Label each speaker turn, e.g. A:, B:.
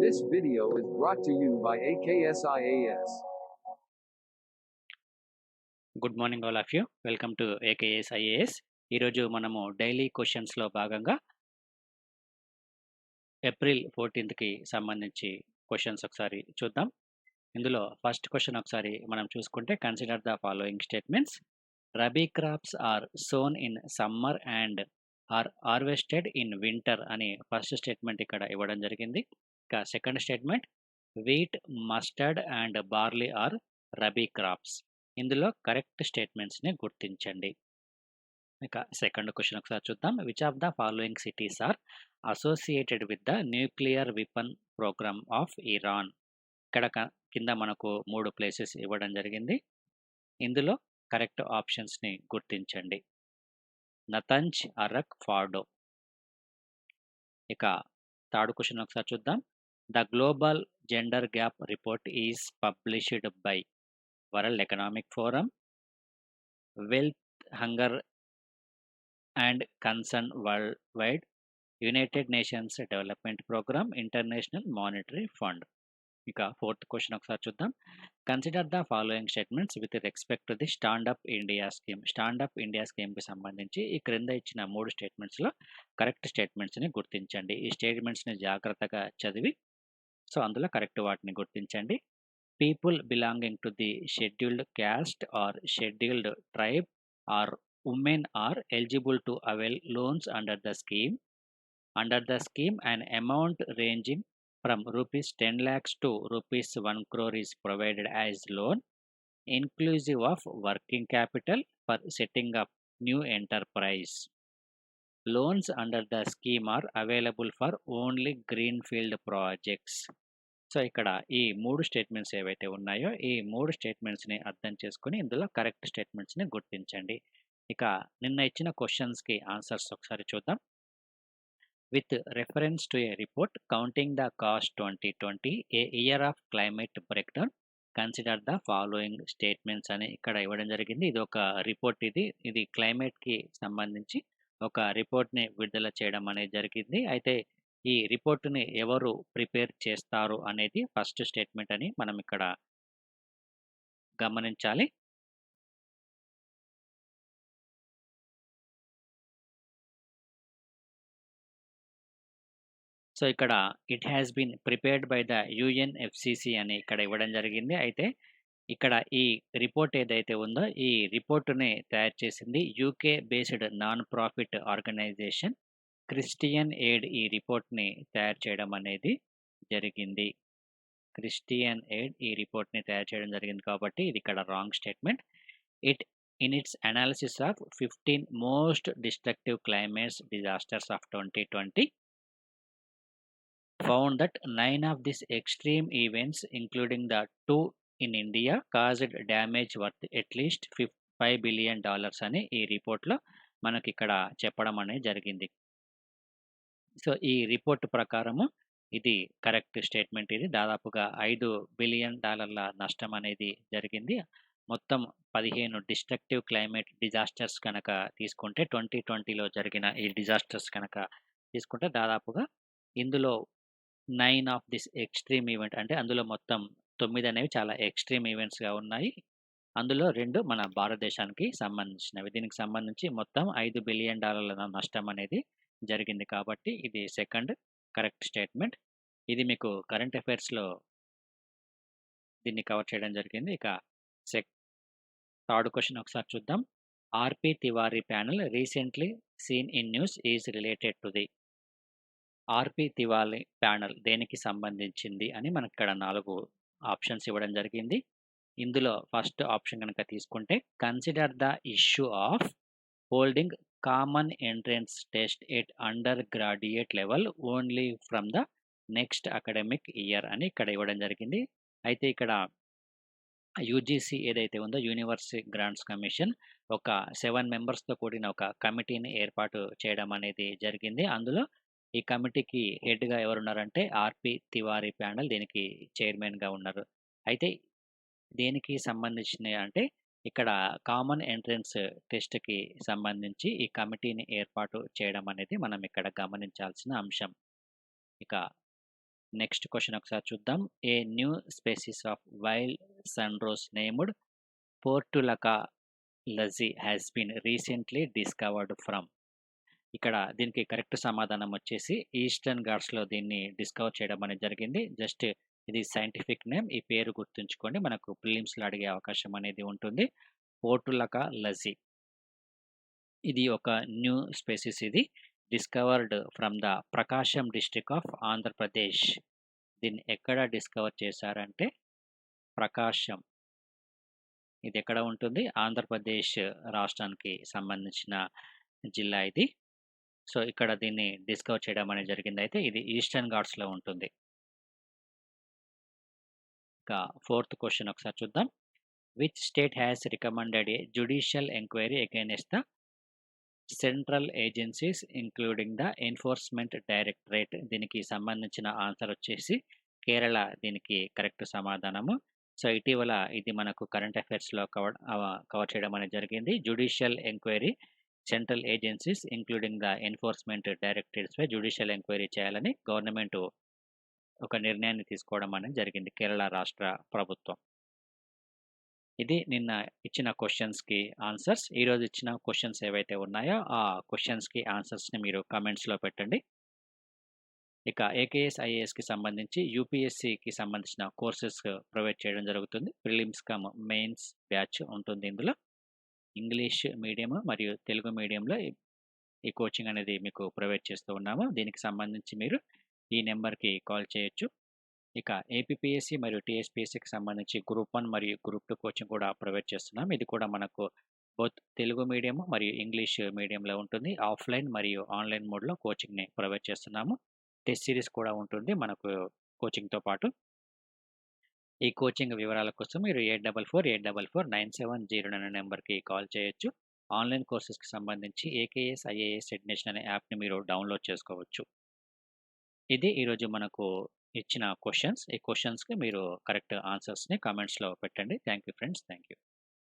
A: This video is brought to you by AKSIAS.
B: Good morning all of you. Welcome to AKS IAS. ఈరోజు మనము daily క్వశ్చన్స్లో భాగంగా April 14కి సంబంధించి questions ఒకసారి చూద్దాం. ఇందులో ఫస్ట్ క్వశ్చన్ ఒకసారి మనం చూసుకుంటే consider the following statements. Rabi crops are sown in summer and are harvested in winter అని ఫస్ట్ స్టేట్మెంట్ ఇక్కడ ఇవ్వడం జరిగింది. ఇక second statement, wheat, mustard and barley are rabi crops. ఇందులో కరెక్ట్ స్టేట్మెంట్స్ని గుర్తించండి. ఇక సెకండ్ క్వశ్చన్ ఒకసారి చూద్దాం. Which of the following cities are associated with the nuclear weapon programme of Iran. ఇక్కడ కింద మనకు 3 ప్లేసెస్ ఇవ్వడం జరిగింది. ఇందులో కరెక్ట్ ఆప్షన్స్ని గుర్తించండి. నతంజ్, అరక్, ఫార్డో. ఇక థర్డ్ క్వశ్చన్ ఒకసారి చూద్దాం. The global gender gap report is published by World Economic Forum, wealth, hunger and Concern World Wide, United Nations Development Programme, International Monetary Fund. ఇక ఫోర్త్ క్వశ్చన్ ఒకసారి చూద్దాం. Consider the following statements with respect to the stand up India scheme. Stand up India స్కీమ్కి సంబంధించి ఈ క్రింద ఇచ్చిన 3 స్టేట్మెంట్స్లో correct స్టేట్మెంట్స్ని గుర్తించండి. ఈ స్టేట్మెంట్స్ని జాగ్రత్తగా చదివి అందులో కరెక్ట్ వాటిని గుర్తించండి. People belonging to the scheduled caste or scheduled tribe or women are eligible to avail loans under the scheme. Under the scheme, an amount ranging from rupees 10 lakhs to rupees 1 crore is provided as loan, inclusive of working capital for setting up new enterprise. Loans under the scheme are available for only greenfield projects. ఇక్కడ ఈ 3 statements ఏవైతే ఉన్నాయో ఈ 3 స్టేట్మెంట్స్ని అర్థం చేసుకుని ఇందులో correct స్టేట్మెంట్స్ని గుర్తించండి. ఇక నిన్న ఇచ్చిన క్వశ్చన్స్కి ఆన్సర్స్ ఒకసారి చూద్దాం. With reference to A report counting the cost 2020 A year of climate breakdown, consider the following statements అని ఇక్కడ ఇవ్వడం జరిగింది. ఇది ఒక రిపోర్ట్. ఇది క్లైమేట్కి సంబంధించి ఒక రిపోర్ట్ని విడుదల చేయడం అనేది జరిగింది. అయితే ఈ రిపోర్ట్ని ఎవరు ప్రిపేర్ చేస్తారు అనేది ఫస్ట్ స్టేట్మెంట్ అని మనం ఇక్కడ గమనించాలి. ఇక్కడ it has been prepared by the UNFCCC అని ఇక్కడ ఇవ్వడం జరిగింది. అయితే ఇక్కడ ఈ రిపోర్ట్ ఏదైతే ఉందో ఈ రిపోర్టుని తయారు చేసింది UK based non profit organisation Christian Aid. ఈ రిపోర్ట్ని తయారు చేయడం అనేది జరిగింది. క్రిస్టియన్ ఎయిడ్ ఈ రిపోర్ట్ని తయారు చేయడం జరిగింది కాబట్టి ఇది ఇక్కడ wrong statement. In it's analysis of 15 most destructive climates disasters of 2020 found that 9 of these extreme events, including the 2 in India, caused damage worth at least $5 billion అని ఈ రిపోర్ట్లో మనకి ఇక్కడ చెప్పడం అనేది జరిగింది. ఈ రిపోర్ట్ ప్రకారము ఇది కరెక్ట్ స్టేట్మెంట్. ఇది దాదాపుగా $5 బిలియన్ నష్టం అనేది జరిగింది. మొత్తం 15 డిస్ట్రక్టివ్ క్లైమేట్ డిజాస్టర్స్ కనుక తీసుకుంటే 2020లో జరిగిన ఈ డిజాస్టర్స్ కనుక తీసుకుంటే దాదాపుగా ఇందులో 9 ఆఫ్ దిస్ ఎక్స్ట్రీమ్ ఈవెంట్ అంటే అందులో మొత్తం 9 అనేవి చాలా ఎక్స్ట్రీమ్ ఈవెంట్స్గా ఉన్నాయి. అందులో 2 మన భారతదేశానికి సంబంధించినవి. దీనికి సంబంధించి మొత్తం $5 బిలియన్ నష్టం అనేది జరిగింది కాబట్టి ఇది సెకండ్ కరెక్ట్ స్టేట్మెంట్. ఇది మీకు కరెంట్ అఫైర్స్లో దీన్ని కవర్ చేయడం జరిగింది. ఇక థర్డ్ క్వశ్చన్ ఒకసారి చూద్దాం. RP Tiwari panel recently seen in news is related to the. RP Tiwari panel దేనికి సంబంధించింది అని మనకి ఇక్కడ 4 ఆప్షన్స్ ఇవ్వడం జరిగింది. ఇందులో ఫస్ట్ ఆప్షన్ కనుక తీసుకుంటే consider the issue of holding common entrance test at under graduate level only from the next academic year అని ఇక్కడ ఇవ్వడం జరిగింది. అయితే ఇక్కడ యూజీసీ ఏదైతే ఉందో యూనివర్సిటీ గ్రాంట్స్ కమిషన్ ఒక 7 మెంబర్స్తో కూడిన ఒక కమిటీని ఏర్పాటు చేయడం అనేది జరిగింది. అందులో ఈ కమిటీకి హెడ్గా ఎవరున్నారంటే ఆర్పి తివారీ ప్యానెల్ దీనికి చైర్మన్గా ఉన్నారు. అయితే దేనికి సంబంధించినవి అంటే ఇక్కడ కామన్ ఎంట్రన్స్ టెస్ట్‌కి సంబంధించి ఈ కమిటీని ఏర్పాటు చేయడం అనేది మనం ఇక్కడ గమనించాల్సిన అంశం. ఇక నెక్స్ట్ క్వెషన్ ఒకసారి చూద్దాం. A new species of wild sun rose named Portulaca laljii has been recently discovered from. ఇక్కడ దీనికి కరెక్ట్ సమాధానం వచ్చేసి ఈస్టర్న్ ఘాట్స్‌లో దీన్ని డిస్కవర్ చేయడం అనేది జరిగింది. జస్ట్ ఇది సైంటిఫిక్ నేమ్. ఈ పేరు గుర్తుంచుకోండి. మనకు ప్రిలిమ్స్‌లో అడిగే అవకాశం అనేది ఉంటుంది. పోర్టులకా లజీ. ఇది ఒక న్యూ స్పెసీస్ ఇది. Discovered from the Prakasam district of Andhra Pradesh. దీన్ని ఎక్కడ డిస్కవర్ చేశారంటే ప్రకాశం. ఇది ఎక్కడ ఉంటుంది? ఆంధ్రప్రదేశ్ రాష్ట్రానికి సంబంధించిన జిల్లా ఇది. సో, ఇక్కడ దీన్ని డిస్కవర్ చేయడం అనేది జరిగిందయితే ఇది ఈస్టర్న్ ఘాట్స్‌లో ఉంటుంది. ఇక ఫోర్త్ క్వెషన్ ఒకసారి చూద్దాం. Which state has recommended A judicial enquiry against the central agencies including the enforcement directorate. దీనికి సంబంధించిన ఆన్సర్ వచ్చేసి కేరళ దీనికి కరెక్ట్ సమాధానము. సో, ఇటీవల ఇది మనకు కరెంట్ అఫైర్స్‌లో కవర్ చేయడం అనేది జరిగింది. Judicial enquiry central agencies including the enforcement డైరెక్టరేట్స్‌పై జ్యుడిషియల్ ఎంక్వైరీ చేయాలని గవర్నమెంట్ ఒక నిర్ణయాన్ని తీసుకోవడం అనేది జరిగింది కేరళ రాష్ట్ర ప్రభుత్వం. ఇది నిన్న ఇచ్చిన క్వెషన్స్‌కి ఆన్సర్స్. ఈరోజు ఇచ్చిన క్వెషన్స్ ఏవైతే ఉన్నాయో ఆ క్వెషన్స్‌కి ఆన్సర్స్‌ని మీరు కామెంట్స్‌లో పెట్టండి. ఇక ఏకేఎస్, ఐఏఎస్‌కి సంబంధించి యూపీఎస్‌సికి సంబంధించిన కోర్సెస్ ప్రొవైడ్ చేయడం జరుగుతుంది. ప్రిలిమ్స్ కమ్ మెయిన్స్ బ్యాచ్ ఉంటుంది ఇందులో. ఇంగ్లీష్ మీడియం మరియు తెలుగు మీడియంలో ఈ కోచింగ్ అనేది మీకు ప్రొవైడ్ చేస్తూ ఉన్నాము. దీనికి సంబంధించి మీరు ఈ నెంబర్‌కి కాల్ చేయొచ్చు. ఇక ఏపీపీఎస్‌సి మరియు టీఎస్‌పీఎస్‌సికి సంబంధించి గ్రూప్ 1 మరియు గ్రూప్ 2 కోచింగ్ కూడా ప్రొవైడ్ చేస్తున్నాం. ఇది కూడా మనకు బోత్ తెలుగు మీడియం మరియు ఇంగ్లీష్ మీడియంలో ఉంటుంది. ఆఫ్‌లైన్ మరియు ఆన్‌లైన్ మోడ్‌లో కోచింగ్‌ని ప్రొవైడ్ చేస్తున్నాము. టెస్ట్ సిరీస్ కూడా ఉంటుంది మనకు కోచింగ్‌తో పాటు. ఈ కోచింగ్ వివరాల కోసం మీరు 8448449709 అనే నెంబర్‌కి కాల్ చేయొచ్చు. ఆన్‌లైన్ కోర్సెస్‌కి సంబంధించి ఏకేఎస్, ఐఏఎస్ ఎడ్యుకేషన్ అనే యాప్‌ని మీరు డౌన్‌లోడ్ చేసుకోవచ్చు. ఇది ఈరోజు మనకు ఇచ్చిన క్వెషన్స్. ఈ క్వెషన్స్‌కి మీరు కరెక్ట్ ఆన్సర్స్‌ని కామెంట్స్‌లో పెట్టండి. Thank you friends. Thank you.